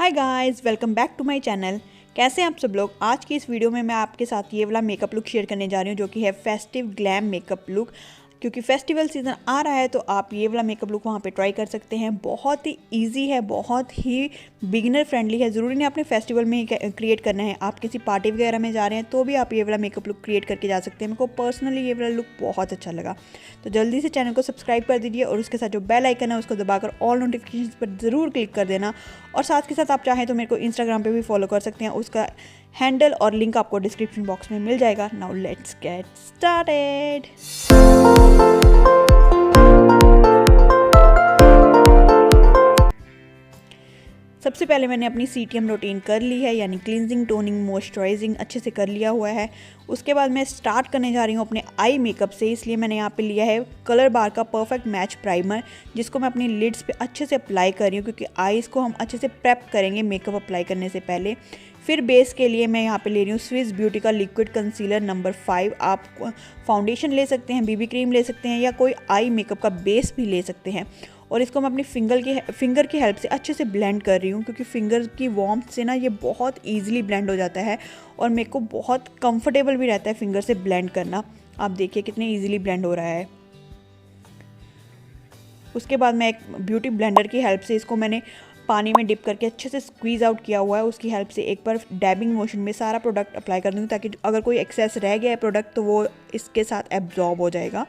Hi guys, welcome back to my channel. कैसे हैं आप सब लोग। आज की इस वीडियो में मैं आपके साथ ये वाला मेकअप लुक शेयर करने जा रही हूँ जो कि है फेस्टिव ग्लैम मेकअप लुक। क्योंकि फेस्टिवल सीज़न आ रहा है तो आप ये वाला मेकअप लुक वहाँ पे ट्राई कर सकते हैं। बहुत ही इजी है, बहुत ही बिगिनर फ्रेंडली है। ज़रूरी नहीं आपने फेस्टिवल में ही क्रिएट करना है, आप किसी पार्टी वगैरह में जा रहे हैं तो भी आप ये वाला मेकअप लुक क्रिएट करके जा सकते हैं। मेरे को पर्सनली ये वाला लुक बहुत अच्छा लगा। तो जल्दी से चैनल को सब्सक्राइब कर दीजिए और उसके साथ जो बेल आइकन है उसको दबाकर ऑल नोटिफिकेशन पर ज़रूर क्लिक कर देना। और साथ के साथ आप चाहें तो मेरे को इंस्टाग्राम पे भी फॉलो कर सकते हैं, उसका हैंडल और लिंक आपको डिस्क्रिप्शन बॉक्स में मिल जाएगा। Now let's get started. सबसे पहले मैंने अपनी CTM रूटीन कर ली है, यानी क्लींजिंग, टोनिंग, मॉइस्चराइजिंग अच्छे से कर लिया हुआ है। उसके बाद मैं स्टार्ट करने जा रही हूँ अपने आई मेकअप से, इसलिए मैंने यहाँ पे लिया है कलर बार का परफेक्ट मैच प्राइमर, जिसको मैं अपनी लिड्स पे अच्छे से अप्लाई कर रही हूँ क्योंकि आईज़ को हम अच्छे से प्रेप करेंगे मेकअप अप्लाई करने से पहले। फिर बेस के लिए मैं यहाँ पे ले रही हूँ स्विस ब्यूटी का लिक्विड कंसीलर नंबर 5। आप फाउंडेशन ले सकते हैं, BB क्रीम ले सकते हैं या कोई आई मेकअप का बेस भी ले सकते हैं। और इसको मैं अपनी फिंगर की हेल्प से अच्छे से ब्लेंड कर रही हूँ क्योंकि फिंगर की वार्मथ से ना ये बहुत ईजिली ब्लेंड हो जाता है और मेरे को बहुत कंफर्टेबल भी रहता है फिंगर से ब्लेंड करना। आप देखिए कितने ईजिली ब्लेंड हो रहा है। उसके बाद मैं एक ब्यूटी ब्लेंडर की हेल्प से इसको मैंने पानी में डिप करके अच्छे से स्क्वीज़ आउट किया हुआ है। उसकी हेल्प से एक बार डैबिंग मोशन में सारा प्रोडक्ट अप्लाई कर दूँगी ताकि अगर कोई एक्सेस रह गया है प्रोडक्ट तो वो इसके साथ एब्जॉर्ब हो जाएगा।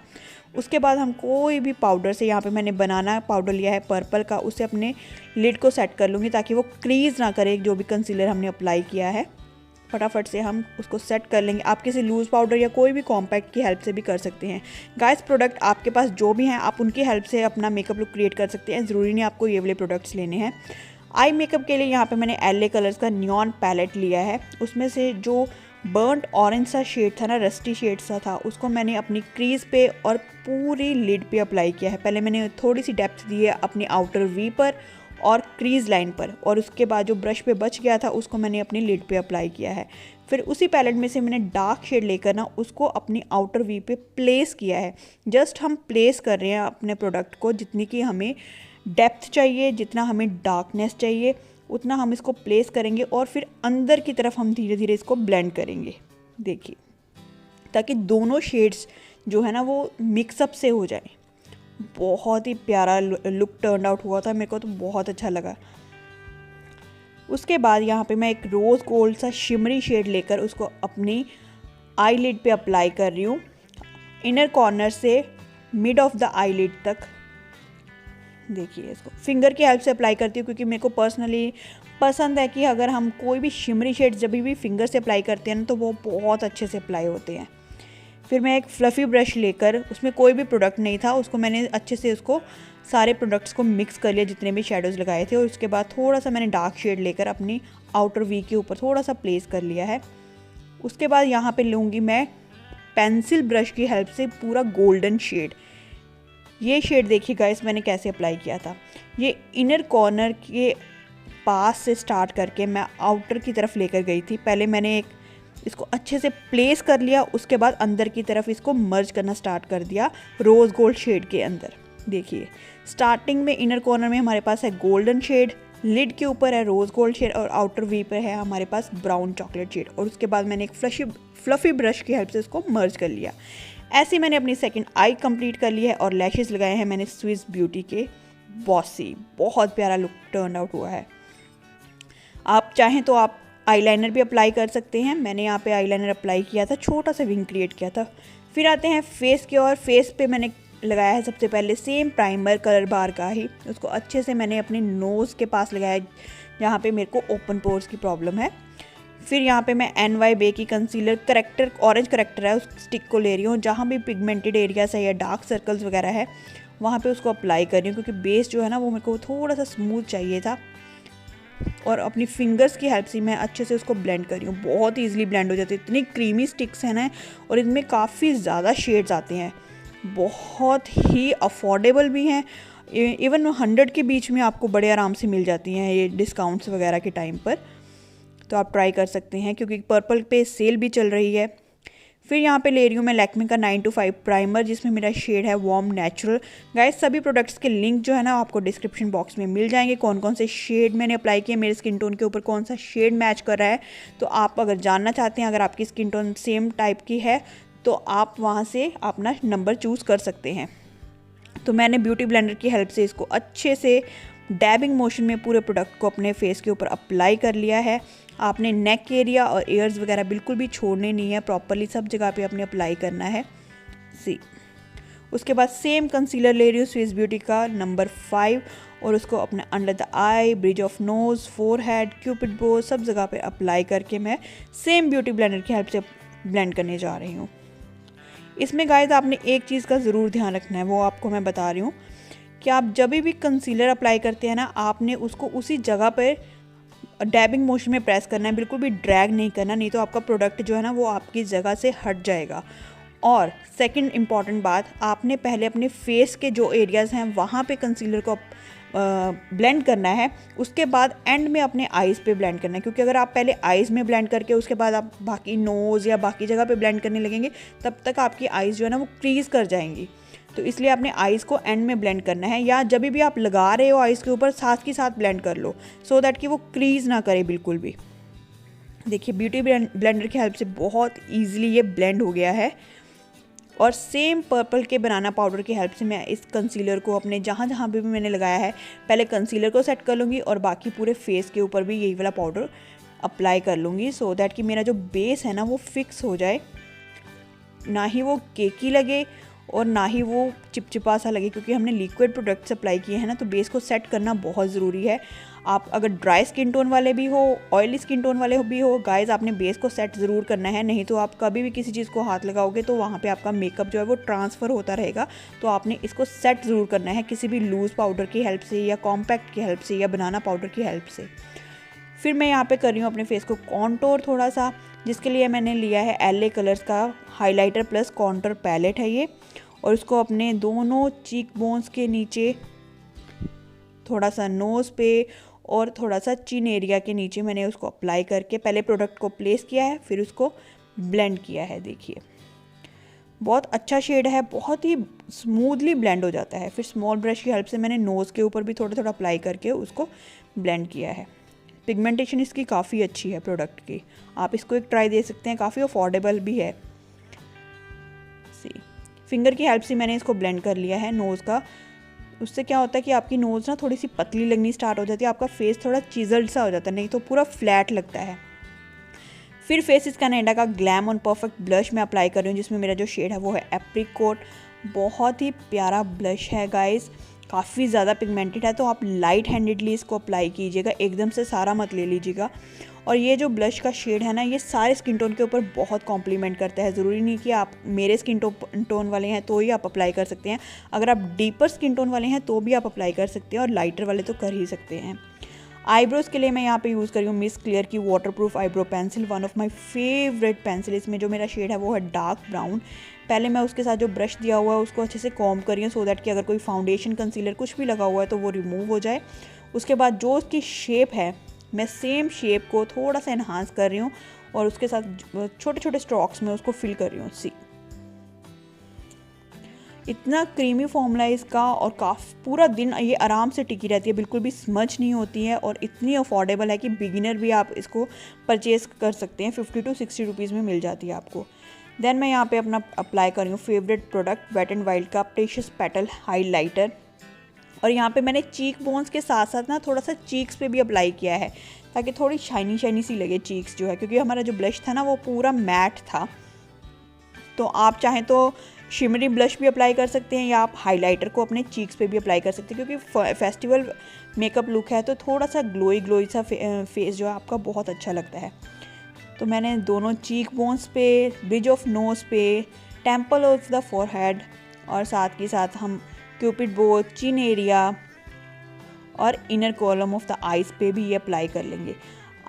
उसके बाद हम कोई भी पाउडर से, यहाँ पे मैंने बनाना पाउडर लिया है पर्पल का, उससे अपने लिड को सेट कर लूँगी ताकि वो क्रीज ना करे जो भी कंसीलर हमने अप्लाई किया है। फटाफट से हम उसको सेट कर लेंगे। आप किसी लूज़ पाउडर या कोई भी कॉम्पैक्ट की हेल्प से भी कर सकते हैं। गाइस, प्रोडक्ट आपके पास जो भी हैं आप उनकी हेल्प से अपना मेकअप लुक क्रिएट कर सकते हैं। ज़रूरी नहीं आपको ये वाले प्रोडक्ट्स लेने हैं। आई मेकअप के लिए यहाँ पे मैंने LA कलर्स का नियॉन पैलेट लिया है। उसमें से जो बर्न्ट ऑरेंज सा शेड था ना, रस्टी शेड सा था, उसको मैंने अपनी क्रीज पे और पूरी लिड पे अप्लाई किया है। पहले मैंने थोड़ी सी डेप्थ दी है अपनी आउटर वी पर और क्रीज लाइन पर, और उसके बाद जो ब्रश पे बच गया था उसको मैंने अपनी लिड पे अप्लाई किया है। फिर उसी पैलेट में से मैंने डार्क शेड लेकर ना उसको अपनी आउटर वी पे प्लेस किया है। जस्ट हम प्लेस कर रहे हैं अपने प्रोडक्ट को, जितनी की हमें डेप्थ चाहिए, जितना हमें डार्कनेस चाहिए उतना हम इसको प्लेस करेंगे और फिर अंदर की तरफ हम धीरे धीरे इसको ब्लेंड करेंगे। देखिए, ताकि दोनों शेड्स जो है ना वो मिक्सअप से हो जाए। बहुत ही प्यारा लुक टर्न आउट हुआ था, मेरे को तो बहुत अच्छा लगा। उसके बाद यहाँ पे मैं एक रोज़ गोल्ड सा शिमरी शेड लेकर उसको अपनी आई लिड पे अप्लाई कर रही हूँ, इनर कॉर्नर से mid of the eyelid तक। देखिए, इसको फिंगर की हेल्प से अप्लाई करती हूँ क्योंकि मेरे को पर्सनली पसंद है कि अगर हम कोई भी शिमरी शेड्स जब भी फिंगर से अप्लाई करते हैं ना तो वो बहुत अच्छे से अप्लाई होते हैं। फिर मैं एक फ्लफ़ी ब्रश लेकर, उसमें कोई भी प्रोडक्ट नहीं था, उसको मैंने अच्छे से उसको सारे प्रोडक्ट्स को मिक्स कर लिया जितने भी शेडोज़ लगाए थे। और उसके बाद थोड़ा सा मैंने डार्क शेड लेकर अपनी आउटर वी के ऊपर थोड़ा सा प्लेस कर लिया है। उसके बाद यहाँ पर लूँगी मैं पेंसिल ब्रश की हेल्प से पूरा गोल्डन शेड। ये शेड देखिए गाइस मैंने कैसे अप्लाई किया था। ये इनर कॉर्नर के पास से स्टार्ट करके मैं आउटर की तरफ लेकर गई थी। पहले मैंने इसको अच्छे से प्लेस कर लिया, उसके बाद अंदर की तरफ इसको मर्ज करना स्टार्ट कर दिया रोज़ गोल्ड शेड के अंदर। देखिए, स्टार्टिंग में इनर कॉर्नर में हमारे पास है गोल्डन शेड, लिड के ऊपर है रोज़ गोल्ड शेड और आउटर वी पर है हमारे पास ब्राउन चॉकलेट शेड। और उसके बाद मैंने एक फ्लफ़ी ब्रश की हेल्प से इसको मर्ज कर लिया। ऐसे मैंने अपनी सेकंड आई कंप्लीट कर ली है और लैशेस लगाए हैं मैंने स्विस ब्यूटी के बॉसी। बहुत प्यारा लुक टर्न आउट हुआ है। आप चाहें तो आप आईलाइनर भी अप्लाई कर सकते हैं। मैंने यहाँ पे आईलाइनर अप्लाई किया था, छोटा सा विंग क्रिएट किया था। फिर आते हैं फेस के, और फेस पे मैंने लगाया है सबसे पहले सेम प्राइमर कलर बार का ही। उसको अच्छे से मैंने अपने नोज़ के पास लगाया जहाँ पे मेरे को ओपन पोर्स की प्रॉब्लम है। फिर यहाँ पे मैं NY बे की कंसीलर करेक्टर, ऑरेंज करेक्टर है, उस स्टिक को ले रही हूँ। जहाँ भी पिगमेंटेड एरियाज है या डार्क सर्कल्स वगैरह है वहाँ पे उसको अप्लाई कर रही हूँ क्योंकि बेस जो है ना वो मेरे को थोड़ा सा स्मूथ चाहिए था। और अपनी फिंगर्स की हेल्प से मैं अच्छे से उसको ब्लेंड कर रही हूँ। बहुत ईजिली ब्लेंड हो जाती है, इतनी क्रीमी स्टिक्स हैं ना, और इनमें काफ़ी ज़्यादा शेड्स आते हैं। बहुत ही अफोर्डेबल भी हैं, इवन 100 के बीच में आपको बड़े आराम से मिल जाती हैं ये डिस्काउंट्स वगैरह के टाइम पर। तो आप ट्राई कर सकते हैं क्योंकि पर्पल पे सेल भी चल रही है। फिर यहाँ पे ले रही हूँ मैं लैक्मे का 9 to 5 प्राइमर, जिसमें मेरा शेड है वार्म नेचुरल। गाइस सभी प्रोडक्ट्स के लिंक जो है ना आपको डिस्क्रिप्शन बॉक्स में मिल जाएंगे, कौन कौन से शेड मैंने अप्लाई किए, मेरे स्किन टोन के ऊपर कौन सा शेड मैच कर रहा है। तो आप अगर जानना चाहते हैं, अगर आपकी स्किन टोन सेम टाइप की है तो आप वहाँ से अपना नंबर चूज़ कर सकते हैं। तो मैंने ब्यूटी ब्लेंडर की हेल्प से इसको अच्छे से डैबिंग मोशन में पूरे प्रोडक्ट को अपने फेस के ऊपर अप्लाई कर लिया है। आपने नेक एरिया और एयर्स वगैरह बिल्कुल भी छोड़ने नहीं है, प्रॉपरली सब जगह पे आपने अप्लाई करना है। सी उसके बाद सेम कंसीलर ले रही हूँ स्विस ब्यूटी का नंबर 5 और उसको अपने under the eye, bridge of nose, forehead, cupid bow सब जगह पे अप्लाई करके मैं सेम ब्यूटी ब्लेंडर की हेल्प से ब्लेंड करने जा रही हूँ। इसमें गाइस आपने एक चीज़ का ज़रूर ध्यान रखना है, वो आपको मैं बता रही हूँ कि आप जब भी कंसीलर अप्लाई करते हैं ना, आपने उसको उसी जगह पर डैबिंग मोशन में प्रेस करना है, बिल्कुल भी ड्रैग नहीं करना, नहीं तो आपका प्रोडक्ट जो है ना वो आपकी जगह से हट जाएगा। और सेकंड इम्पॉर्टेंट बात, आपने पहले अपने फेस के जो एरियाज़ हैं वहाँ पे कंसीलर को ब्लेंड करना है, उसके बाद एंड में अपने आइज़ पे ब्लेंड करना है। क्योंकि अगर आप पहले आइज़ में ब्लेंड करके उसके बाद आप बाकी नोज़ या बाकी जगह पे ब्लेंड करने लगेंगे, तब तक आपकी आइज़ जो है ना वो क्रीज़ कर जाएंगी। तो इसलिए अपने आइज़ को एंड में ब्लेंड करना है, या जब भी आप लगा रहे हो आइज़ के ऊपर साथ के साथ ब्लेंड कर लो, सो दैट कि वो क्रीज़ ना करे बिल्कुल भी। देखिए ब्यूटी ब्लेंडर की हेल्प से बहुत ईजिली ये ब्लेंड हो गया है। और सेम पर्पल के बनाना पाउडर की हेल्प से मैं इस कंसीलर को अपने जहाँ जहाँ भी मैंने लगाया है पहले कंसीलर को सेट कर लूँगी और बाकी पूरे फेस के ऊपर भी यही वाला पाउडर अप्लाई कर लूँगी, सो दैट कि मेरा जो बेस है ना वो फिक्स हो जाए, ना ही वो केकी लगे और ना ही वो चिपचिपा सा लगे। क्योंकि हमने लिक्विड प्रोडक्ट्स अप्लाई किए हैं ना, तो बेस को सेट करना बहुत ज़रूरी है। आप अगर ड्राई स्किन टोन वाले भी हो, ऑयली स्किन टोन वाले भी हो, गाइस आपने बेस को सेट ज़रूर करना है, नहीं तो आप कभी भी किसी चीज़ को हाथ लगाओगे तो वहाँ पे आपका मेकअप जो है वो ट्रांसफ़र होता रहेगा। तो आपने इसको सेट ज़रूर करना है किसी भी लूज़ पाउडर की हेल्प से या कॉम्पैक्ट की हेल्प से या बनाना पाउडर की हेल्प से। फिर मैं यहाँ पे कर रही हूँ अपने फेस को कॉन्टोर थोड़ा सा, जिसके लिए मैंने लिया है LA कलर्स का हाइलाइटर प्लस कॉन्टोर पैलेट है ये, और इसको अपने दोनों चीक बोन्स के नीचे, थोड़ा सा नोज़ पे और थोड़ा सा चिन एरिया के नीचे मैंने उसको अप्लाई करके पहले प्रोडक्ट को प्लेस किया है, फिर उसको ब्लेंड किया है। देखिए बहुत अच्छा शेड है, बहुत ही स्मूथली ब्लेंड हो जाता है। फिर स्मॉल ब्रश की हेल्प से मैंने नोज़ के ऊपर भी थोड़ा थोड़ा अप्लाई करके उसको ब्लेंड किया है। पिगमेंटेशन इसकी काफ़ी अच्छी है प्रोडक्ट की, आप इसको एक ट्राई दे सकते हैं, काफ़ी अफोर्डेबल भी है। फिंगर की हेल्प से मैंने इसको ब्लेंड कर लिया है नोज़ का। उससे क्या होता है कि आपकी नोज़ ना थोड़ी सी पतली लगनी स्टार्ट हो जाती है, आपका फेस थोड़ा चिजल्ड सा हो जाता है, नहीं तो पूरा फ्लैट लगता है। फिर फेसिस कनाडा का ग्लैम ऑन परफेक्ट ब्लश मैं अप्लाई कर रही हूँ, जिसमें मेरा जो शेड है वो है एप्रिकॉट। बहुत ही प्यारा ब्लश है गाइस, काफ़ी ज़्यादा पिगमेंटेड है, तो आप लाइट हैंडेडली इसको अप्लाई कीजिएगा, एकदम से सारा मत ले लीजिएगा। और ये जो ब्लश का शेड है ना, ये सारे स्किन टोन के ऊपर बहुत कॉम्प्लीमेंट करता है। ज़रूरी नहीं कि आप मेरे स्किन टोन वाले हैं तो ही आप अप्लाई कर सकते हैं, अगर आप डीपर स्किन टोन वाले हैं तो भी आप अप्लाई कर सकते हैं, और लाइटर वाले तो कर ही सकते हैं। आईब्रोज़ के लिए मैं यहाँ पे यूज़ कर रही हूँ मिस क्लियर की waterproof eyebrow pencil, one of my favourite pencil. इसमें जो मेरा शेड है वो है डार्क ब्राउन। पहले मैं उसके साथ जो ब्रश दिया हुआ है उसको अच्छे से कॉम्ब कर रही हूँ, सो दैट कि अगर कोई फाउंडेशन कंसीलर कुछ भी लगा हुआ है तो वो रिमूव हो जाए। उसके बाद जो उसकी शेप है, मैं सेम शेप को थोड़ा सा एनहांस कर रही हूँ और उसके साथ छोटे छोटे स्ट्रोक्स में उसको फिल कर रही हूँ। सी इतना क्रीमी फॉर्मूला है इसका, और पूरा दिन ये आराम से टिकी रहती है, बिल्कुल भी स्मज नहीं होती है, और इतनी अफोर्डेबल है कि बिगिनर भी आप इसको परचेज़ कर सकते हैं। 50 to 60 रुपीज़ में मिल जाती है आपको। देन मैं यहाँ पे अपना अप्लाई कर रही हूँ favourite product wet and wild का प्रेशियस पेटल हाइलाइटर, और यहाँ पे मैंने चीक बोन्स के साथ साथ ना थोड़ा सा चीक्स पे भी अप्लाई किया है, ताकि थोड़ी शाइनी शाइनी सी लगे चीक्स जो है, क्योंकि हमारा जो ब्लश था ना वो पूरा मैट था। तो आप चाहें तो शिमरी ब्लश भी अप्लाई कर सकते हैं, या आप हाइलाइटर को अपने चीक्स पे भी अप्लाई कर सकते हैं, क्योंकि फेस्टिवल मेकअप लुक है तो थोड़ा सा ग्लोई सा फेस जो है आपका बहुत अच्छा लगता है। तो मैंने दोनों चीक बोन्स पे, ब्रिज ऑफ नोज़ पे, टेम्पल ऑफ द फोरहेड, और साथ के साथ हम क्यूपिड बो, चिन एरिया और inner column of the eyes पे भी ये अप्लाई कर लेंगे।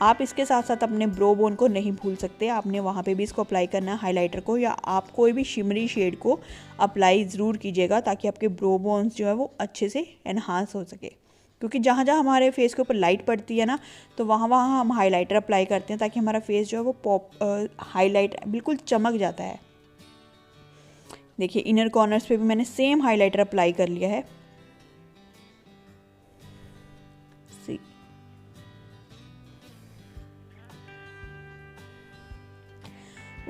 आप इसके साथ साथ अपने ब्रो बोन को नहीं भूल सकते, आपने वहाँ पे भी इसको अप्लाई करना है हाइलाइटर को, या आप कोई भी शिमरी शेड को अप्लाई ज़रूर कीजिएगा, ताकि आपके ब्रो बोन्स जो है वो अच्छे से एनहांस हो सके। क्योंकि जहाँ जहाँ हमारे फेस के ऊपर लाइट पड़ती है ना, तो वहाँ वहाँ हम हाइलाइटर अप्लाई करते हैं, ताकि हमारा फेस जो है वो हाईलाइट बिल्कुल चमक जाता है। देखिए इनर कॉर्नर्स पे भी मैंने सेम हाइलाइटर अप्लाई कर लिया है। सी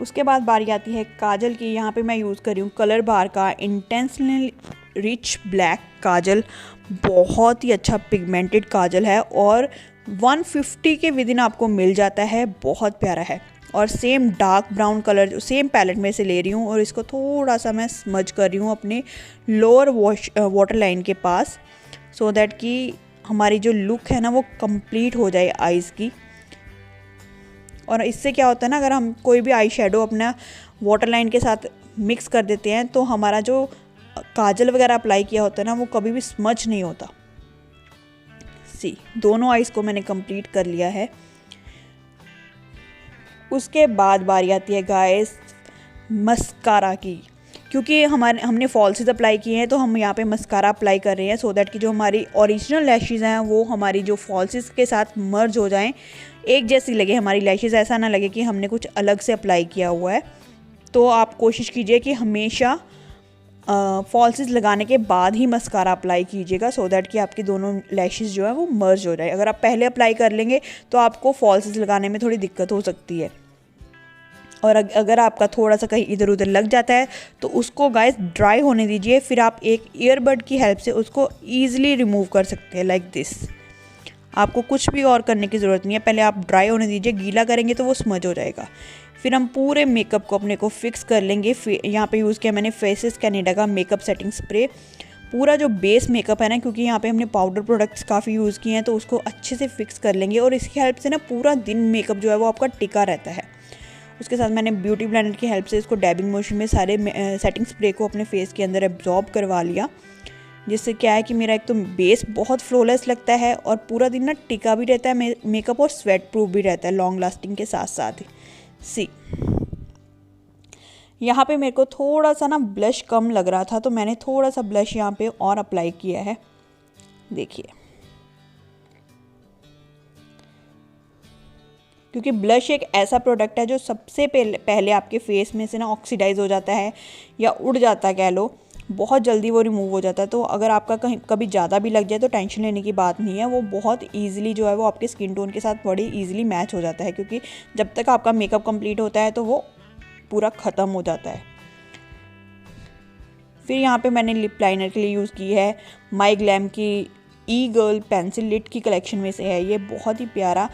उसके बाद बारी आती है काजल की। यहाँ पे मैं यूज़ कर रही हूँ कलर बार का इंटेंसली रिच ब्लैक काजल। बहुत ही अच्छा पिगमेंटेड काजल है और 150 के विद इन आपको मिल जाता है। बहुत प्यारा है और same dark brown colour same palette में से ले रही हूँ और इसको थोड़ा सा मैं स्मज कर रही हूँ अपने लोअर वाटर लाइन के पास, सो दैट कि हमारी जो लुक है ना वो कंप्लीट हो जाए आईज़ की। और इससे क्या होता है ना, अगर हम कोई भी आई शेडो अपना वाटर लाइन के साथ मिक्स कर देते हैं तो हमारा जो काजल वगैरह अप्लाई किया होता है ना वो कभी भी स्मच नहीं होता। सी दोनों आईज़ को मैंने कंप्लीट कर लिया है। उसके बाद बारी आती है गाइस मस्कारा की। क्योंकि हमने फॉल्सेस अप्लाई किए हैं तो हम यहाँ पे मस्कारा अप्लाई कर रहे हैं, सो दैट कि जो हमारी ओरिजिनल लैशेज़ हैं वो हमारी जो फॉल्सेस के साथ मर्ज हो जाएं, एक जैसी लगे हमारी लैशेज़, ऐसा ना लगे कि हमने कुछ अलग से अप्लाई किया हुआ है। तो आप कोशिश कीजिए कि हमेशा फॉल्सेस लगाने के बाद ही मस्कारा अप्लाई कीजिएगा, सो दैट कि आपकी दोनों लैशेज़ जो है वो मर्ज हो जाए। अगर आप पहले अप्लाई कर लेंगे तो आपको फॉल्सेस लगाने में थोड़ी दिक्कत हो सकती है। और अगर आपका थोड़ा सा कहीं इधर उधर लग जाता है तो उसको गाइस ड्राई होने दीजिए, फिर आप एक ईयरबड की हेल्प से उसको ईजिली रिमूव कर सकते हैं लाइक दिस। आपको कुछ भी और करने की ज़रूरत नहीं है, पहले आप ड्राई होने दीजिए, गीला करेंगे तो वो स्मज हो जाएगा। फिर हम पूरे मेकअप को अपने को फिक्स कर लेंगे। यहाँ पे यूज़ किया मैंने फेसेस कैनेडा का मेकअप सेटिंग स्प्रे। पूरा जो बेस मेकअप है ना, क्योंकि यहाँ पे हमने पाउडर प्रोडक्ट्स काफ़ी यूज़ किए हैं तो उसको अच्छे से फिक्स कर लेंगे और इसकी हेल्प से ना पूरा दिन मेकअप जो है वो आपका टिका रहता है। उसके साथ मैंने ब्यूटी ब्लेंडर की हेल्प से इसको डैबिंग मोशन में सारे सेटिंग स्प्रे को अपने फेस के अंदर एब्जॉर्ब करवा लिया, जिससे क्या है कि मेरा एक तो बेस बहुत फ्लॉलेस लगता है और पूरा दिन ना टिका भी रहता है मेकअप और स्वेट प्रूफ भी रहता है लॉन्ग लास्टिंग के साथ साथ ही। सी यहाँ पे मेरे को थोड़ा सा ना ब्लश कम लग रहा था तो मैंने थोड़ा सा ब्लश यहाँ पे और अप्लाई किया है। देखिए, क्योंकि ब्लश एक ऐसा प्रोडक्ट है जो सबसे पहले आपके फेस में से ना ऑक्सीडाइज हो जाता है या उड़ जाता है, कह लो, बहुत जल्दी वो रिमूव हो जाता है। तो अगर आपका कभी ज़्यादा भी लग जाए तो टेंशन लेने की बात नहीं है, वो बहुत ईजिली जो है वो आपके स्किन टोन के साथ बड़ी ईजिली मैच हो जाता है, क्योंकि जब तक आपका मेकअप कंप्लीट होता है तो वो पूरा ख़त्म हो जाता है। फिर यहाँ पे मैंने लिप लाइनर के लिए यूज़ की है माई ग्लैम की ई गर्ल पेंसिल लिट की कलेक्शन में से है। ये बहुत ही प्यारा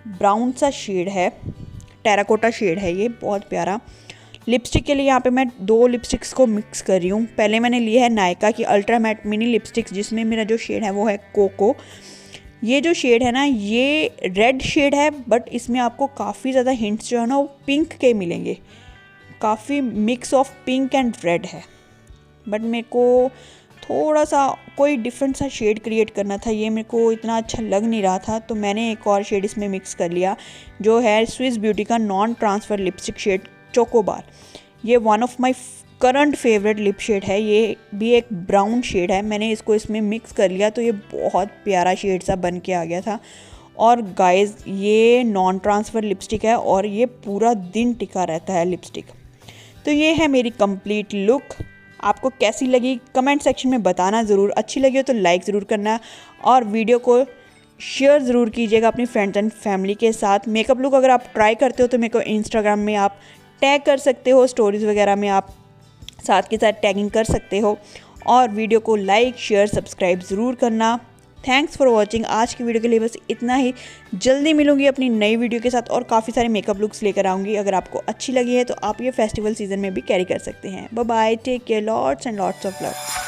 ब्राउन सा शेड है, टेराकोटा शेड है ये, बहुत प्यारा। लिपस्टिक के लिए यहाँ पे मैं 2 लिपस्टिक्स को मिक्स कर रही हूँ। पहले मैंने लिया है नायका की अल्ट्रा मैट मिनी लिपस्टिक्स, जिसमें मेरा जो शेड है वो है कोको। ये जो शेड है ना ये रेड शेड है, बट इसमें आपको काफ़ी ज़्यादा हिंट्स जो है ना वो पिंक के मिलेंगे। काफ़ी mix of pink and red है, बट मेरे को थोड़ा सा कोई डिफरेंट सा शेड क्रिएट करना था, ये मेरे को इतना अच्छा लग नहीं रहा था, तो मैंने एक और शेड इसमें मिक्स कर लिया जो है स्विस ब्यूटी का non transfer lipstick shade Chocobar. ये one of my current favourite lip shade है, ये भी एक ब्राउन शेड है। मैंने इसको इसमें मिक्स कर लिया तो ये बहुत प्यारा शेड सा बन के आ गया था। और गाइस ये नॉन ट्रांसफ़र लिपस्टिक है और ये पूरा दिन टिका रहता है लिपस्टिक। तो ये है मेरी कंप्लीट लुक। आपको कैसी लगी कमेंट सेक्शन में बताना ज़रूर। अच्छी लगी हो तो लाइक ज़रूर करना और वीडियो को शेयर ज़रूर कीजिएगा अपनी फ्रेंड्स एंड फैमिली के साथ। मेकअप लुक अगर आप ट्राई करते हो तो मेरे को इंस्टाग्राम में आप टैग कर सकते हो, स्टोरीज़ वगैरह में आप साथ के साथ टैगिंग कर सकते हो। और वीडियो को लाइक शेयर सब्सक्राइब ज़रूर करना। Thanks for watching. आज की वीडियो के लिए बस इतना ही। जल्दी मिलूंगी अपनी नई वीडियो के साथ और काफ़ी सारे मेकअप लुक्स लेकर आऊँगी। अगर आपको अच्छी लगी है तो आप ये फेस्टिवल सीजन में भी कैरी कर सकते हैं। Bye bye, take care, lots and lots of love.